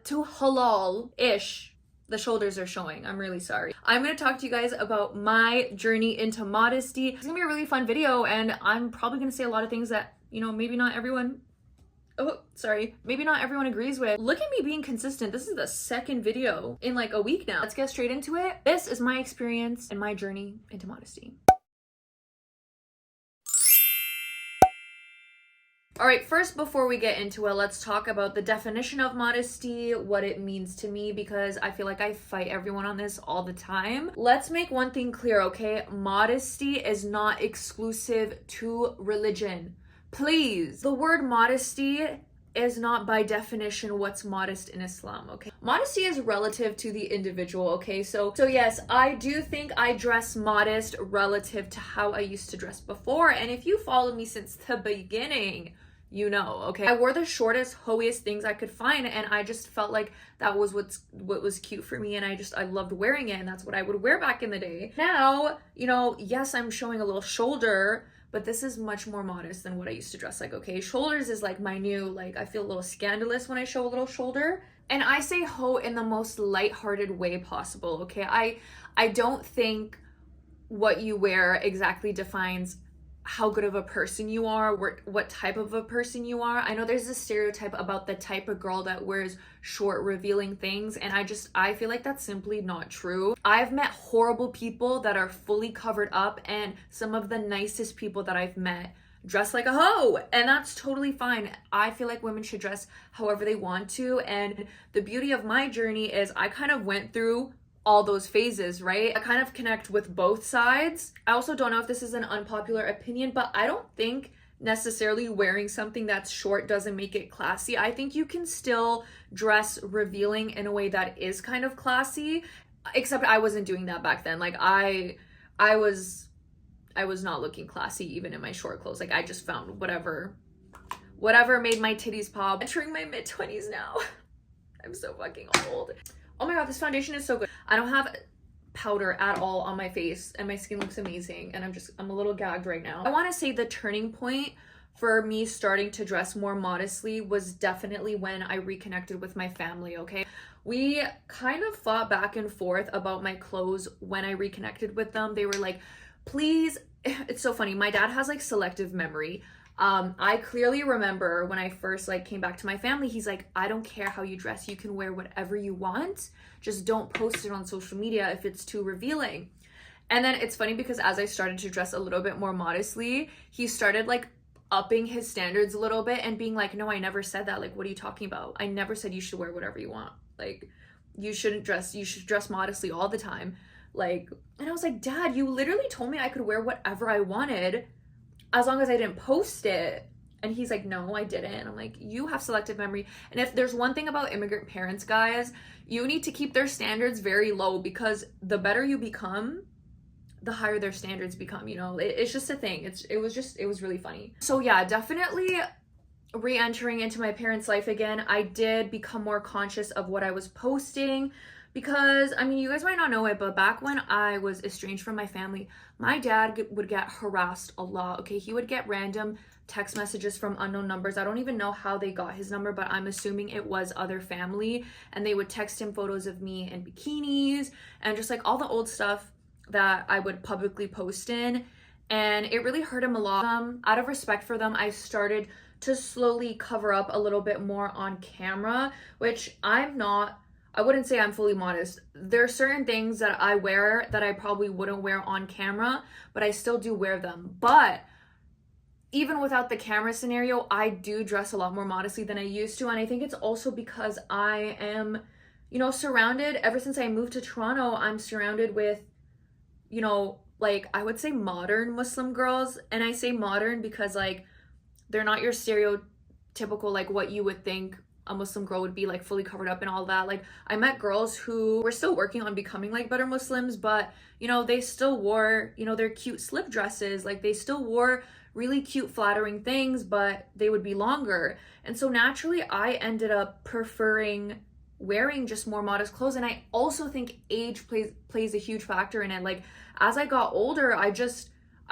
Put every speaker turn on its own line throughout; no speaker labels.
to halal-ish. The shoulders are showing. I'm really sorry. I'm gonna talk to you guys about my journey into modesty. It's gonna be a really fun video, and I'm probably gonna say a lot of things that, you know, maybe not everyone agrees with. Look at me being consistent. This is the second video in like a week now. Let's get straight into it. This is my experience and my journey into modesty. All right, first, before we get into it, let's talk about the definition of modesty, what it means to me, because I feel like I fight everyone on this all the time. Let's make one thing clear, okay? Modesty is not exclusive to religion. Please. The word modesty is not by definition what's modest in Islam, okay? Modesty is relative to the individual, okay? So yes, I do think I dress modest relative to how I used to dress before. And if you followed me since the beginning, you know, okay? I wore the shortest, hoiest things I could find, and I just felt like that was what was cute for me, and I loved wearing it, and that's what I would wear back in the day. Now, you know, yes, I'm showing a little shoulder, but this is much more modest than what I used to dress like, okay? Shoulders is like my new, like, I feel a little scandalous when I show a little shoulder. And I say ho in the most lighthearted way possible, okay? I don't think what you wear exactly defines how good of a person you are, what type of a person you are. I know there's a stereotype about the type of girl that wears short, revealing things, and I feel like that's simply not true. I've met horrible people that are fully covered up, and some of the nicest people that I've met dress like a hoe, and that's totally fine. I feel like women should dress however they want to, and the beauty of my journey is I kind of went through all those phases, right? I kind of connect with both sides. I also don't know if this is an unpopular opinion, but I don't think necessarily wearing something that's short doesn't make it classy. I think you can still dress revealing in a way that is kind of classy, except I wasn't doing that back then. Like I was not looking classy even in my short clothes. Like I just found whatever made my titties pop. Entering my mid-20s now. I'm so fucking old. Oh my god, this foundation is so good. I don't have powder at all on my face, and my skin looks amazing, and I'm a little gagged right now. I want to say the turning point for me starting to dress more modestly was definitely when I reconnected with my family, okay? We kind of fought back and forth about my clothes when I reconnected with them. They were like, please, it's so funny. My dad has like selective memory. I clearly remember when I first like came back to my family, he's like, I don't care how you dress. You can wear whatever you want. Just don't post it on social media if it's too revealing. And then it's funny because as I started to dress a little bit more modestly, he started like upping his standards a little bit and being like, no, I never said that. Like, what are you talking about? I never said you should wear whatever you want. Like, you should dress modestly all the time. Like, and I was like, Dad, you literally told me I could wear whatever I wanted as long as I didn't post it. And he's like, no, I didn't. And I'm like, you have selective memory. And if there's one thing about immigrant parents, guys, you need to keep their standards very low, because the better you become, the higher their standards become, you know? It's just a thing. It was really funny. So yeah, definitely re-entering into my parents' life again, I did become more conscious of what I was posting. Because, I mean, you guys might not know it, but back when I was estranged from my family, my dad would get harassed a lot, okay? He would get random text messages from unknown numbers. I don't even know how they got his number, but I'm assuming it was other family. And they would text him photos of me in bikinis and just like all the old stuff that I would publicly post in. And it really hurt him a lot. Out of respect for them, I started to slowly cover up a little bit more on camera, which I wouldn't say I'm fully modest. There are certain things that I wear that I probably wouldn't wear on camera, but I still do wear them. But even without the camera scenario, I do dress a lot more modestly than I used to. And I think it's also because I am, you know, surrounded, ever since I moved to Toronto, I'm surrounded with, you know, like I would say modern Muslim girls. And I say modern because like, they're not your stereotypical, like what you would think a Muslim girl would be, like fully covered up and all that. Like I met girls who were still working on becoming like better Muslims, but you know, they still wore, you know, their cute slip dresses. Like they still wore really cute, flattering things, but they would be longer. And so naturally I ended up preferring wearing just more modest clothes. And I also think age plays a huge factor in it. Like as I got older, I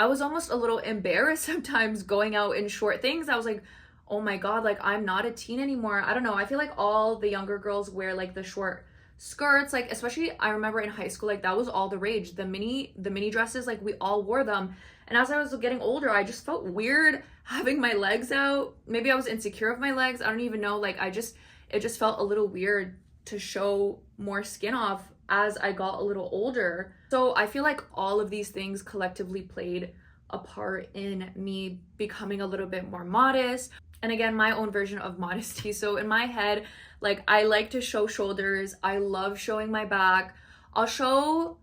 was almost a little embarrassed sometimes going out in short things. I was like, oh my God, like I'm not a teen anymore. I don't know. I feel like all the younger girls wear like the short skirts, like especially I remember in high school, like that was all the rage. The mini dresses, like we all wore them. And as I was getting older, I just felt weird having my legs out. Maybe I was insecure of my legs. I don't even know. Like it just felt a little weird to show more skin off as I got a little older. So I feel like all of these things collectively played a part in me becoming a little bit more modest. And again, my own version of modesty. So in my head, like I like to show shoulders. I love showing my back. I'll show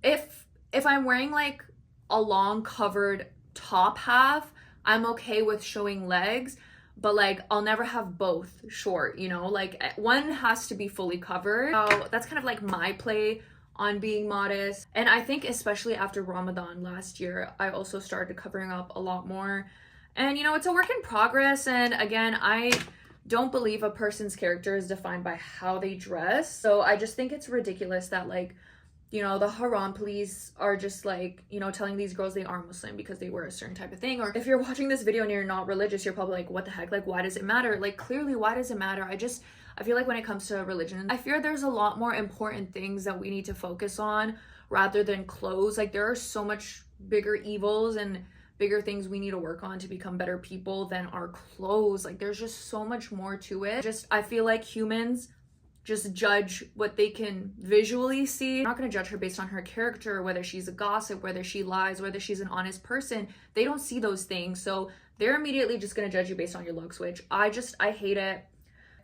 if I'm wearing like a long covered top half, I'm okay with showing legs, but like I'll never have both short, you know, like one has to be fully covered. So that's kind of like my play on being modest. And I think especially after Ramadan last year, I also started covering up a lot more. And you know, it's a work in progress. And again, I don't believe a person's character is defined by how they dress. So I just think it's ridiculous that like, you know, the haram police are just like, you know, telling these girls they are Muslim because they wear a certain type of thing. Or if you're watching this video and you're not religious, you're probably like, what the heck? Like, why does it matter? Like, clearly, why does it matter? I feel like when it comes to religion, I fear there's a lot more important things that we need to focus on rather than clothes. Like, there are so much bigger evils and bigger things we need to work on to become better people than our clothes. Like, there's just so much more to it. I feel like humans just judge what they can visually see. I'm not going to judge her based on her character, whether she's a gossip, whether she lies, whether she's an honest person. They don't see those things. So they're immediately just going to judge you based on your looks, which I hate it.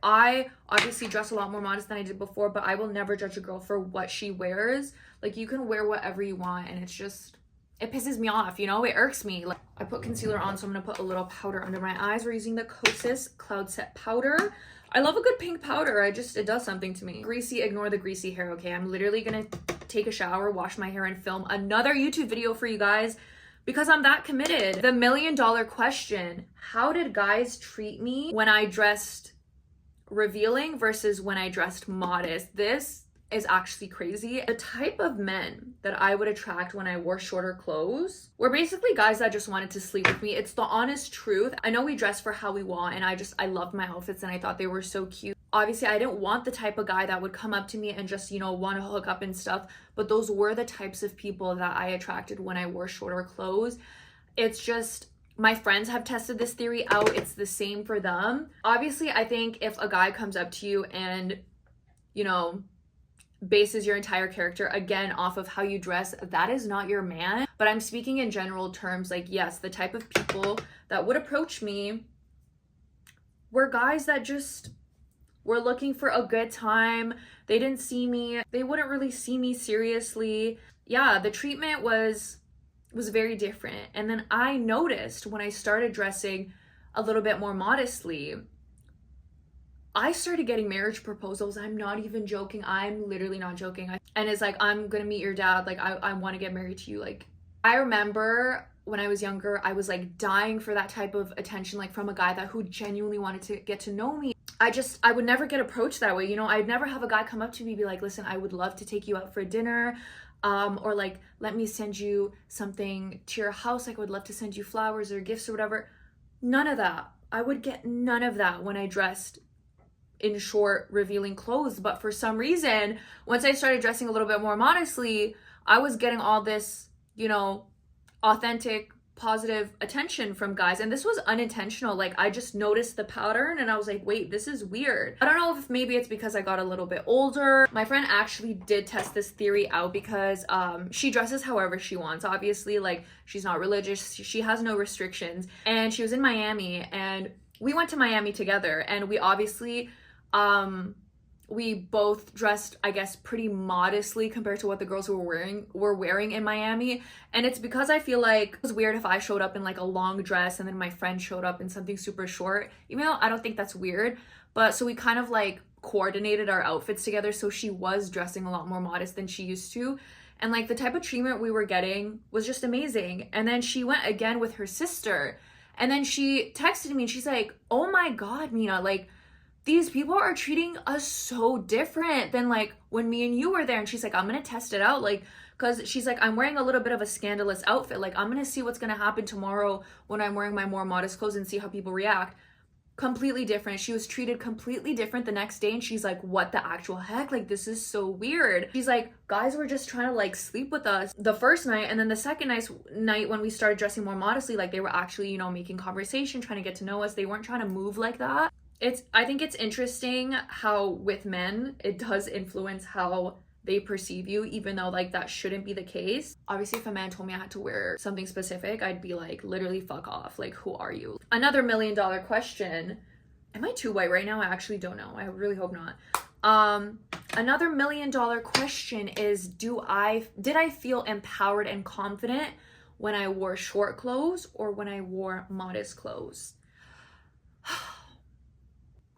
I obviously dress a lot more modest than I did before, but I will never judge a girl for what she wears. Like, you can wear whatever you want, and it pisses me off, you know? It irks me. Like, I put concealer on, so I'm going to put a little powder under my eyes. We're using the Kosas Cloud Set Powder. I love a good pink powder. It does something to me. Greasy, ignore the greasy hair, okay? I'm literally gonna take a shower, wash my hair, and film another YouTube video for you guys because I'm that committed. The $1 million question: how did guys treat me when I dressed revealing versus when I dressed modest? This is actually crazy. The type of men that I would attract when I wore shorter clothes were basically guys that just wanted to sleep with me. It's the honest truth. I know we dress for how we want, and I loved my outfits and I thought they were so cute. Obviously, I didn't want the type of guy that would come up to me and just, you know, want to hook up and stuff, but those were the types of people that I attracted when I wore shorter clothes. It's just, my friends have tested this theory out. It's the same for them. Obviously, I think if a guy comes up to you and, you know, bases your entire character again off of how you dress, that is not your man. But I'm speaking in general terms. Like, yes, the type of people that would approach me were guys that just were looking for a good time. They didn't see me, they wouldn't really see me seriously. Yeah, the treatment was very different. And then I noticed when I started dressing a little bit more modestly, I started getting marriage proposals. I'm not even joking. I'm literally not joking. And it's like, I'm gonna meet your dad. Like, I want to get married to you. Like, I remember when I was younger, I was like dying for that type of attention, like from a guy who genuinely wanted to get to know me. I would never get approached that way. You know, I'd never have a guy come up to me and be like, listen, I would love to take you out for dinner. Or like, let me send you something to your house. Like, I would love to send you flowers or gifts or whatever. None of that. I would get none of that when I dressed in short, revealing clothes. But for some reason, once I started dressing a little bit more modestly, I was getting all this, you know, authentic, positive attention from guys. And this was unintentional. Like, I just noticed the pattern and I was like, wait, this is weird. I don't know if maybe it's because I got a little bit older. My friend actually did test this theory out because she dresses however she wants. Obviously, like, she's not religious. She has no restrictions. And she was in Miami, and we went to Miami together, and we obviously we both dressed, I guess, pretty modestly compared to what the girls were wearing in Miami. And it's because I feel like it was weird if I showed up in like a long dress and then my friend showed up in something super short, even though I don't think that's weird. But so we kind of like coordinated our outfits together, so she was dressing a lot more modest than she used to. And like the type of treatment we were getting was just amazing. And then she went again with her sister, and then she texted me and she's like, oh my God, Mina, like, these people are treating us so different than like when me and you were there. And she's like, I'm gonna test it out, like, because she's like, I'm wearing a little bit of a scandalous outfit, like, I'm gonna see what's gonna happen tomorrow when I'm wearing my more modest clothes and see how people react. completely different. She was treated completely different the next day, and she's like, what the actual heck? Like, this is so weird. She's like, guys were just trying to like sleep with us the first night, and then the second night when we started dressing more modestly, like they were actually, you know, making conversation, trying to get to know us. They weren't trying to move like that. I think it's interesting how with men it does influence how they perceive you, even though like that shouldn't be the case. Obviously, if a man told me I had to wear something specific, I'd be like, literally fuck off. Like, who are you? Another $1 million question. Am I too white right now? I actually don't know. I really hope not. Another $1 million question is, did I feel empowered and confident when I wore short clothes or when I wore modest clothes?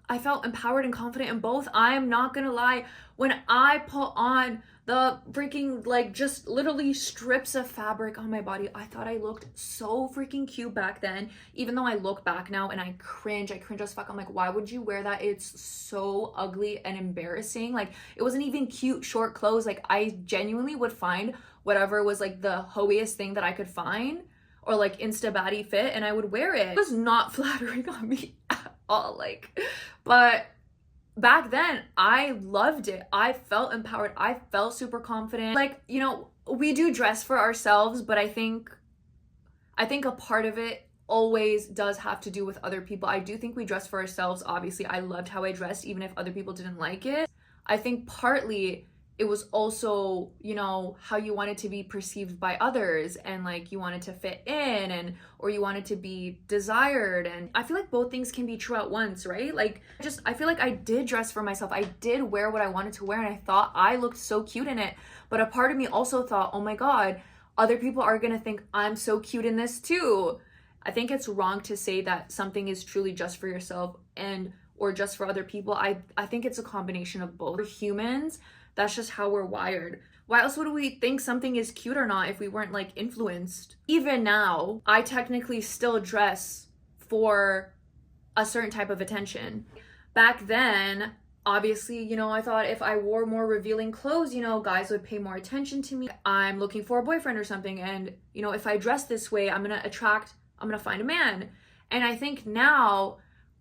I felt empowered and confident in both. I am not gonna lie. When I put on the freaking, like, just literally strips of fabric on my body, I thought I looked so freaking cute back then. Even though I look back now and I cringe as fuck. I'm like, why would you wear that? It's so ugly and embarrassing. Like, it wasn't even cute short clothes. Like, I genuinely would find whatever was like the hoiest thing that I could find, or like Insta baddie fit, and I would wear it. It was not flattering on me at all. Like, but back then I loved it. I felt empowered. I felt super confident. Like, you know, we do dress for ourselves, but I think a part of it always does have to do with other people. I do think we dress for ourselves. Obviously, I loved how I dressed, even if other people didn't like it. I think partly it was also, you know, how you wanted to be perceived by others, and like you wanted to fit in, or you wanted to be desired. And I feel like both things can be true at once, right? Like, I feel like I did dress for myself. I did wear what I wanted to wear, and I thought I looked so cute in it. But a part of me also thought, oh my God, other people are gonna think I'm so cute in this too. I think it's wrong to say that something is truly just for yourself or just for other people. I think it's a combination of both. We're humans. That's just how we're wired. Why else would we think something is cute or not if we weren't like influenced? Even now, I technically still dress for a certain type of attention. Back then, obviously, you know, I thought if I wore more revealing clothes, you know, guys would pay more attention to me. I'm looking for a boyfriend or something, and, you know, if I dress this way, I'm gonna find a man. And I think now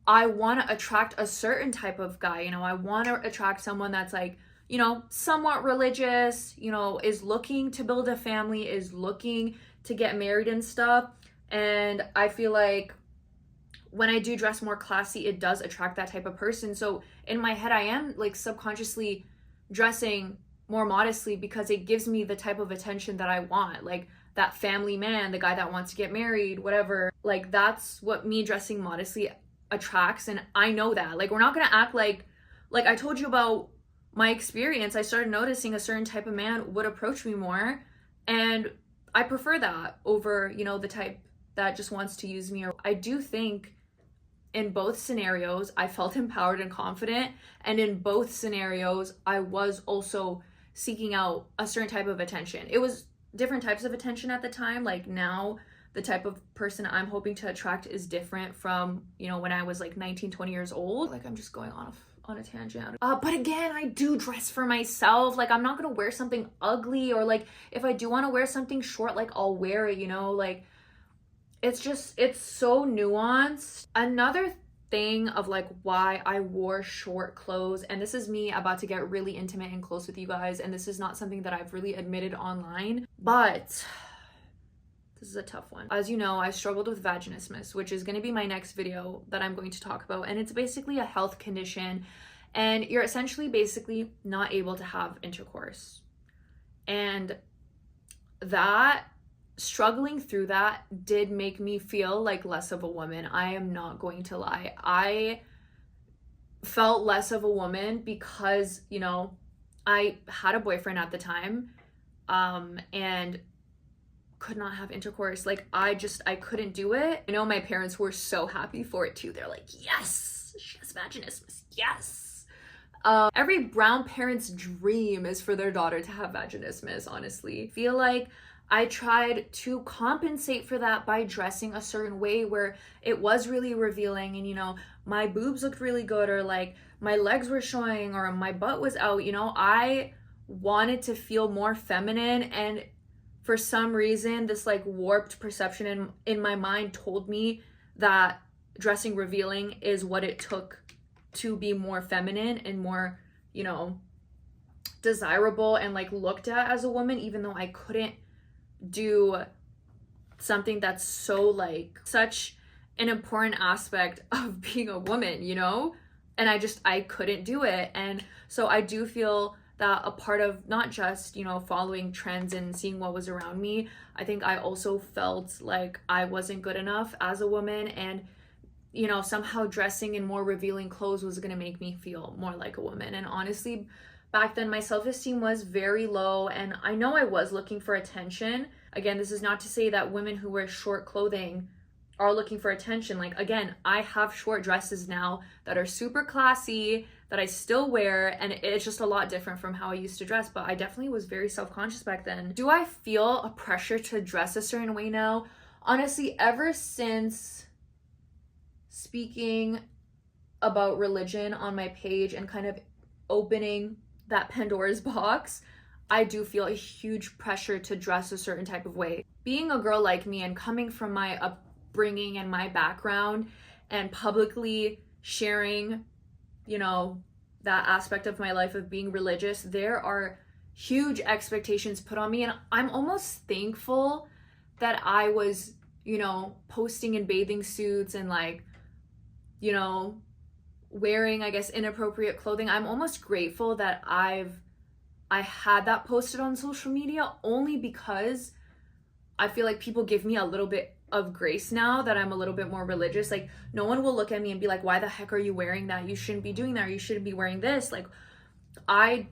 I want to attract a certain type of guy. You know, I want to attract someone that's like, you know, somewhat religious, you know, is looking to build a family, is looking to get married and stuff. And I feel like when I do dress more classy, it does attract that type of person. So in my head, I am like subconsciously dressing more modestly because it gives me the type of attention that I want. Like that family man, the guy that wants to get married, whatever. Like that's what me dressing modestly attracts. And I know that. Like, we're not going to act like I told you about my experience. I started noticing a certain type of man would approach me more, and I prefer that over, you know, the type that just wants to use me. Or I do think in both scenarios I felt empowered and confident, and in both scenarios I was also seeking out a certain type of attention. It was different types of attention at the time. Like now the type of person I'm hoping to attract is different from, you know, when I was like 19, 20 years old. Like, I'm just going on a tangent. But again, I do dress for myself. Like, I'm not gonna wear something ugly, or like if I do want to wear something short, like I'll wear it, you know. Like, it's so nuanced. Another thing of like why I wore short clothes, and this is me about to get really intimate and close with you guys, and this is not something that I've really admitted online, but this is a tough one. As you know, I struggled with vaginismus, which is going to be my next video that I'm going to talk about. And it's basically a health condition, and you're essentially basically not able to have intercourse. And that, struggling through that did make me feel like less of a woman. I am not going to lie. I felt less of a woman because, you know, I had a boyfriend at the time, and could not have intercourse. Like, I couldn't do it. I know my parents were so happy for it too. They're like, yes, she has vaginismus, yes. Every brown parent's dream is for their daughter to have vaginismus, honestly. I feel like I tried to compensate for that by dressing a certain way where it was really revealing, and, you know, my boobs looked really good, or like my legs were showing, or my butt was out, you know. I wanted to feel more feminine, and for some reason, this like warped perception in my mind told me that dressing revealing is what it took to be more feminine and more, you know, desirable and like looked at as a woman, even though I couldn't do something that's so like such an important aspect of being a woman, you know? And I couldn't do it. And so I do feel that a part of not just, you know, following trends and seeing what was around me, I think I also felt like I wasn't good enough as a woman, and you know, somehow dressing in more revealing clothes was going to make me feel more like a woman. And honestly, back then my self-esteem was very low, and I know I was looking for attention. Again, this is not to say that women who wear short clothing are looking for attention. Like, again, I have short dresses now that are super classy that I still wear, and it's just a lot different from how I used to dress, but I definitely was very self-conscious back then. Do I feel a pressure to dress a certain way now? Honestly, ever since speaking about religion on my page and kind of opening that Pandora's box, I do feel a huge pressure to dress a certain type of way. Being a girl like me and coming from my upbringing and my background and publicly sharing, you know, that aspect of my life of being religious, there are huge expectations put on me, and I'm almost thankful that I was, you know, posting in bathing suits and like, you know, wearing, I guess, inappropriate clothing. I'm almost grateful that I had that posted on social media, only because I feel like people give me a little bit of grace now that I'm a little bit more religious. Like, no one will look at me and be like, why the heck are you wearing that? You shouldn't be doing that. Or you shouldn't be wearing this. Like, I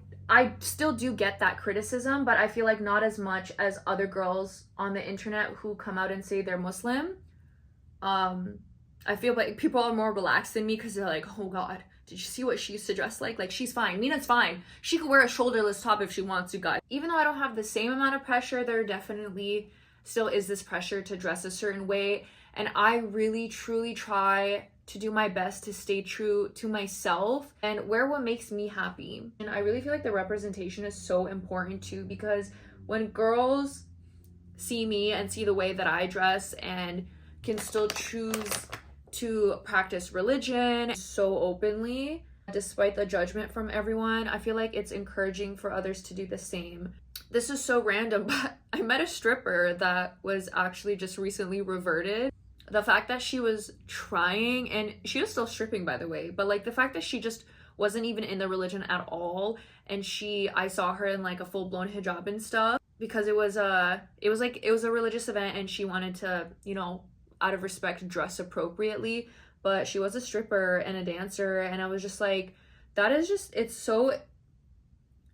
still do get that criticism, but I feel like not as much as other girls on the internet who come out and say they're Muslim. I feel like people are more relaxed than me because they're like, oh God, did you see what she used to dress like? Like, she's fine. Mina's fine. She could wear a shoulderless top if she wants to, guys. Even though I don't have the same amount of pressure, there definitely still is this pressure to dress a certain way. And I really, truly try to do my best to stay true to myself and wear what makes me happy. And I really feel like the representation is so important too, because when girls see me and see the way that I dress and can still choose to practice religion so openly, despite the judgment from everyone, I feel like it's encouraging for others to do the same. This is so random, but I met a stripper that was actually just recently reverted. The fact that she was trying, and she was still stripping, by the way, but like the fact that she just wasn't even in the religion at all, and I saw her in like a full-blown hijab and stuff, because it was a religious event and she wanted to, you know, out of respect, dress appropriately, but she was a stripper and a dancer, and I was just like, that is just, it's so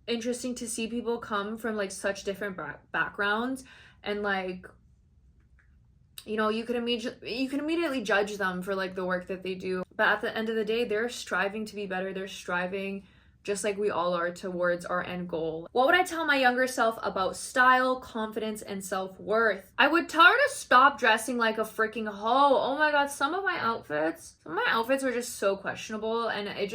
interesting to see people come from like such different backgrounds, and like, you know, you can immediately judge them for like the work that they do, but at the end of the day, they're striving to be better. They're striving just like we all are towards our end goal. What would I tell my younger self about style, confidence, and self-worth? I would tell her to stop dressing like a freaking hoe. Oh my God, some of my outfits were just so questionable, and it's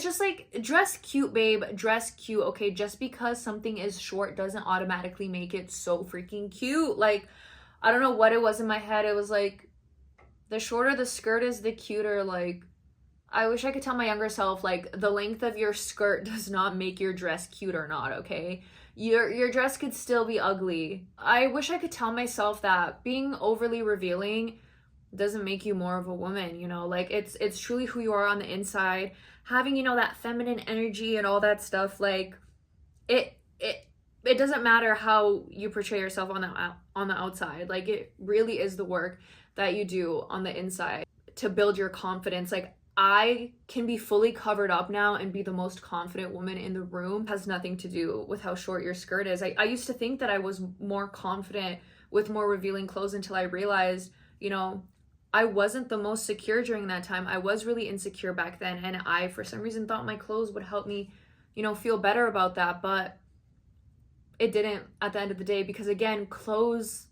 just like, dress cute, babe, dress cute, okay? Just because something is short doesn't automatically make it so freaking cute. Like, I don't know what it was in my head. It was like, the shorter the skirt is, the cuter. Like, I wish I could tell my younger self, like, the length of your skirt does not make your dress cute or not, okay? Your dress could still be ugly. I wish I could tell myself that being overly revealing doesn't make you more of a woman, you know? Like, it's truly who you are on the inside. Having, you know, that feminine energy and all that stuff, like, it doesn't matter how you portray yourself on the outside. Like, it really is the work that you do on the inside to build your confidence. Like, I can be fully covered up now and be the most confident woman in the room. It has nothing to do with how short your skirt is. I used to think that I was more confident with more revealing clothes until I realized, you know, I wasn't the most secure during that time. I was really insecure back then, and I, for some reason, thought my clothes would help me, you know, feel better about that, but it didn't at the end of the day, because again, clothes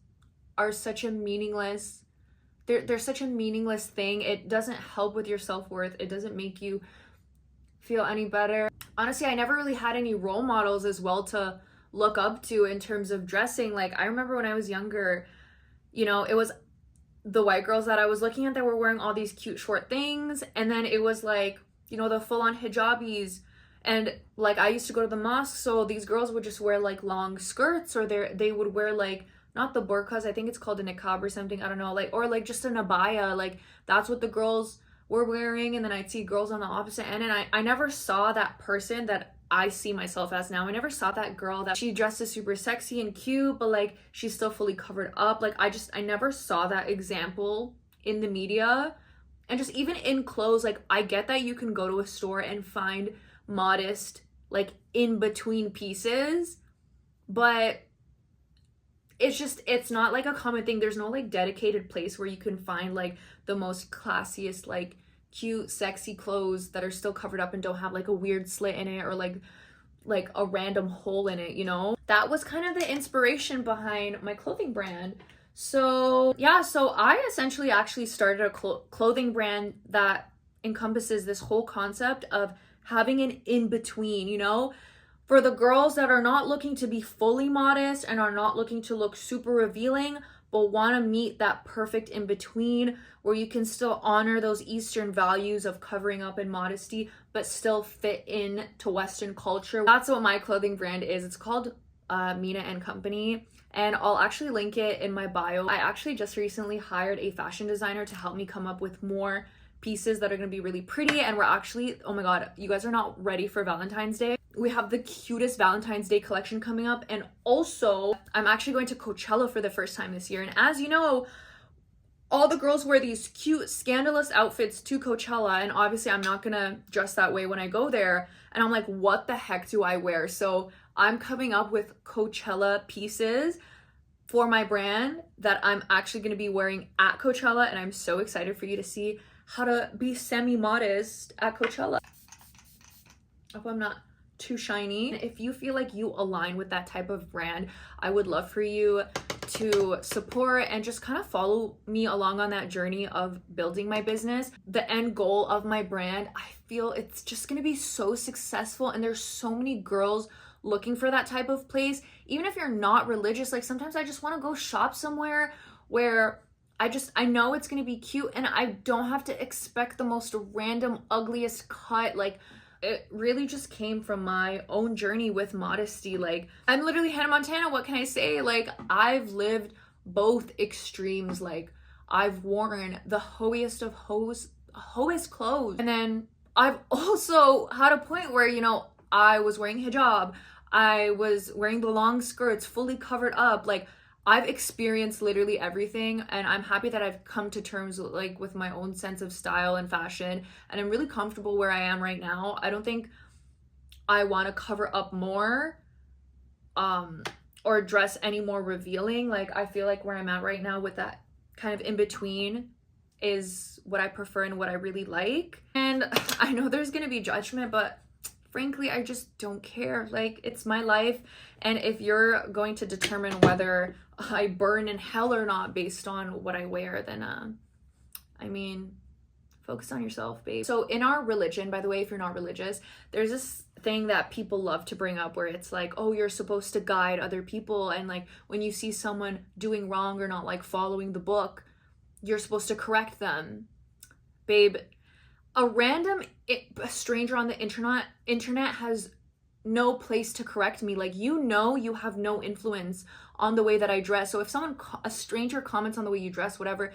are such a meaningless, they're such a meaningless thing. It doesn't help with your self-worth. It doesn't make you feel any better. Honestly, I never really had any role models as well to look up to in terms of dressing. Like, I remember when I was younger, you know, it was the white girls that I was looking at that were wearing all these cute short things, and then it was like, you know, the full-on hijabis. And like, I used to go to the mosque, so these girls would just wear like long skirts, or they would wear like, not the burqas, I think it's called a niqab or something, I don't know, like, or like just an abaya, like that's what the girls were wearing. And then I'd see girls on the opposite end, and I never saw that person that I see myself as now. I never saw that girl that she dresses super sexy and cute, but like she's still fully covered up. Like I never saw that example in the media. And just even in clothes, like I get that you can go to a store and find modest like in between pieces, but it's not like a common thing. There's no like dedicated place where you can find like the most classiest, like cute, sexy clothes that are still covered up and don't have like a weird slit in it, or like a random hole in it, you know? That was kind of the inspiration behind my clothing brand. So yeah, so I essentially actually started a clothing brand that encompasses this whole concept of having an in-between, you know? For the girls that are not looking to be fully modest and are not looking to look super revealing, but want to meet that perfect in between where you can still honor those Eastern values of covering up and modesty, but still fit in to Western culture. That's what my clothing brand is. It's called Mina and Company, and I'll actually link it in my bio. I actually just recently hired a fashion designer to help me come up with more pieces that are going to be really pretty. And we're actually, oh my god, you guys are not ready for Valentine's Day. We have the cutest Valentine's Day collection coming up. And also, I'm actually going to Coachella for the first time this year. And as you know, all the girls wear these cute, scandalous outfits to Coachella. And obviously, I'm not going to dress that way when I go there. And I'm like, what the heck do I wear? So I'm coming up with Coachella pieces for my brand that I'm actually going to be wearing at Coachella. And I'm so excited for you to see how to be semi-modest at Coachella. I hope I'm not too shiny. If you feel like you align with that type of brand, I would love for you to support and just kind of follow me along on that journey of building my business. The end goal of my brand, I feel it's just gonna be so successful, and there's so many girls looking for that type of place. Even if you're not religious, like sometimes I just want to go shop somewhere where I know it's gonna be cute, and I don't have to expect the most random, ugliest cut. Like, it really just came from my own journey with modesty. Like, I'm literally Hannah Montana, what can I say? Like, I've lived both extremes. Like, I've worn the hoiest of hoest clothes. And then I've also had a point where, you know, I was wearing hijab. I was wearing the long skirts, fully covered up. Like, I've experienced literally everything, and I'm happy that I've come to terms like with my own sense of style and fashion, and I'm really comfortable where I am right now. I don't think I want to cover up more or dress any more revealing. Like, I feel like where I'm at right now with that kind of in between is what I prefer and what I really like. And I know there's gonna be judgment, but frankly, I just don't care. Like, it's my life. And if you're going to determine whether I burn in hell or not based on what I wear, then, I mean, focus on yourself, babe. So in our religion, by the way, if you're not religious, there's this thing that people love to bring up where it's like, oh, you're supposed to guide other people. And like, when you see someone doing wrong or not like following the book, you're supposed to correct them. Babe, a random stranger on the internet has no place to correct me. Like, you know, you have no influence on the way that I dress. So if a stranger comments on the way you dress, whatever,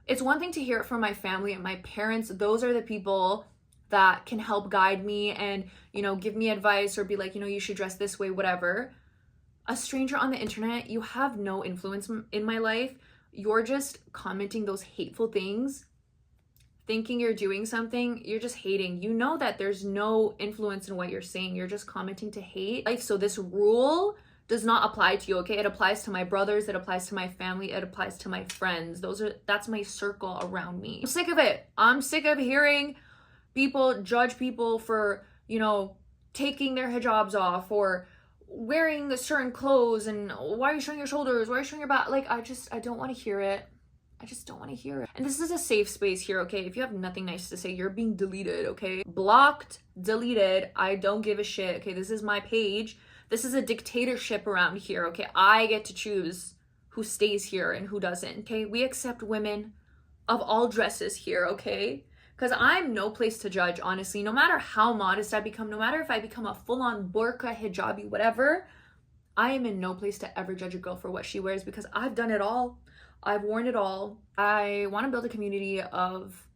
it's one thing to hear it from my family and my parents. Those are the people that can help guide me and, you know, give me advice or be like, you know, you should dress this way, whatever. A stranger on the internet, you have no influence in my life. You're just commenting those hateful things, thinking you're doing something. You're just hating. You know that there's no influence in what you're saying. You're just commenting to hate. Like, so this rule does not apply to you, okay? It applies to my brothers, it applies to my family, it applies to my friends. That's my circle around me. I'm sick of it. I'm sick of hearing people judge people for, you know, taking their hijabs off or wearing certain clothes, and why are you showing your shoulders? Why are you showing your back? Like, I don't want to hear it. I just don't want to hear it. And this is a safe space here, okay? If you have nothing nice to say, you're being deleted, okay? Blocked, deleted, I don't give a shit, okay? This is my page. This is a dictatorship around here, okay? I get to choose who stays here and who doesn't, okay? We accept women of all dresses here, okay? Because I'm no place to judge, honestly. No matter how modest I become, no matter if I become a full-on burqa, hijabi, whatever, I am in no place to ever judge a girl for what she wears because I've done it all. I've worn it all. I want to build a community of,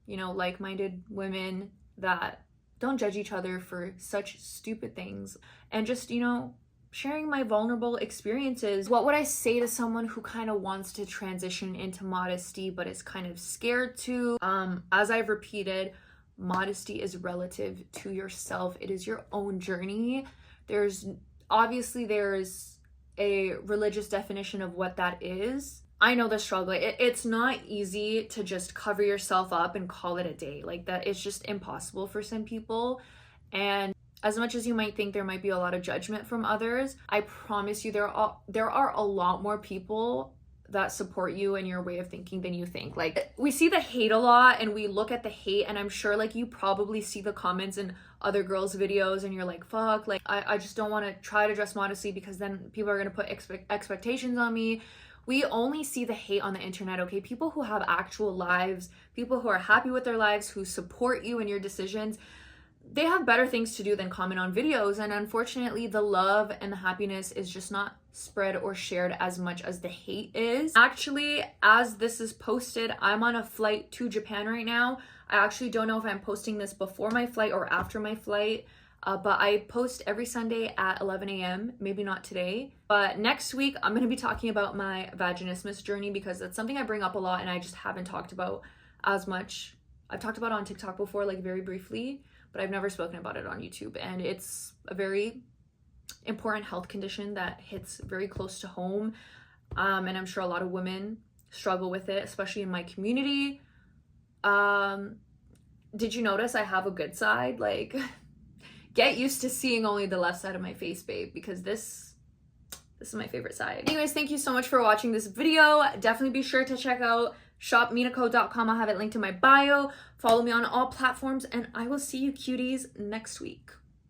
you know, like-minded women that don't judge each other for such stupid things and just, you know, sharing my vulnerable experiences. What would I say to someone who kind of wants to transition into modesty but is kind of scared to? As I've repeated, modesty is relative to yourself. It is your own journey. There's a religious definition of what that is. I know the struggle. It's not easy to just cover yourself up and call it a day. Like that, it's just impossible for some people. And as much as you might think there might be a lot of judgment from others, I promise you there are a lot more people that support you and your way of thinking than you think. Like, we see the hate a lot and we look at the hate, and I'm sure like you probably see the comments in other girls' videos and you're like, fuck, like I just don't want to try to dress modestly because then people are going to put expectations on me. We only see the hate on the internet, okay? People who have actual lives, people who are happy with their lives, who support you in your decisions, they have better things to do than comment on videos. And unfortunately, the love and the happiness is just not spread or shared as much as the hate is. Actually, as this is posted, I'm on a flight to Japan right now. I actually don't know if I'm posting this before my flight or after my flight, but I post every Sunday at 11 a.m. Maybe not today, but next week I'm going to be talking about my vaginismus journey because that's something I bring up a lot and I just haven't talked about as much. I've talked about it on TikTok before, like very briefly, but I've never spoken about it on YouTube. And it's a very important health condition that hits very close to home. And I'm sure a lot of women struggle with it, especially in my community. Did you notice I have a good side? Like, get used to seeing only the left side of my face, babe, because this is my favorite side. Anyways, thank you so much for watching this video. Definitely be sure to check out shopminaco.com. I'll have it linked in my bio. Follow me on all platforms, and I will see you cuties next week.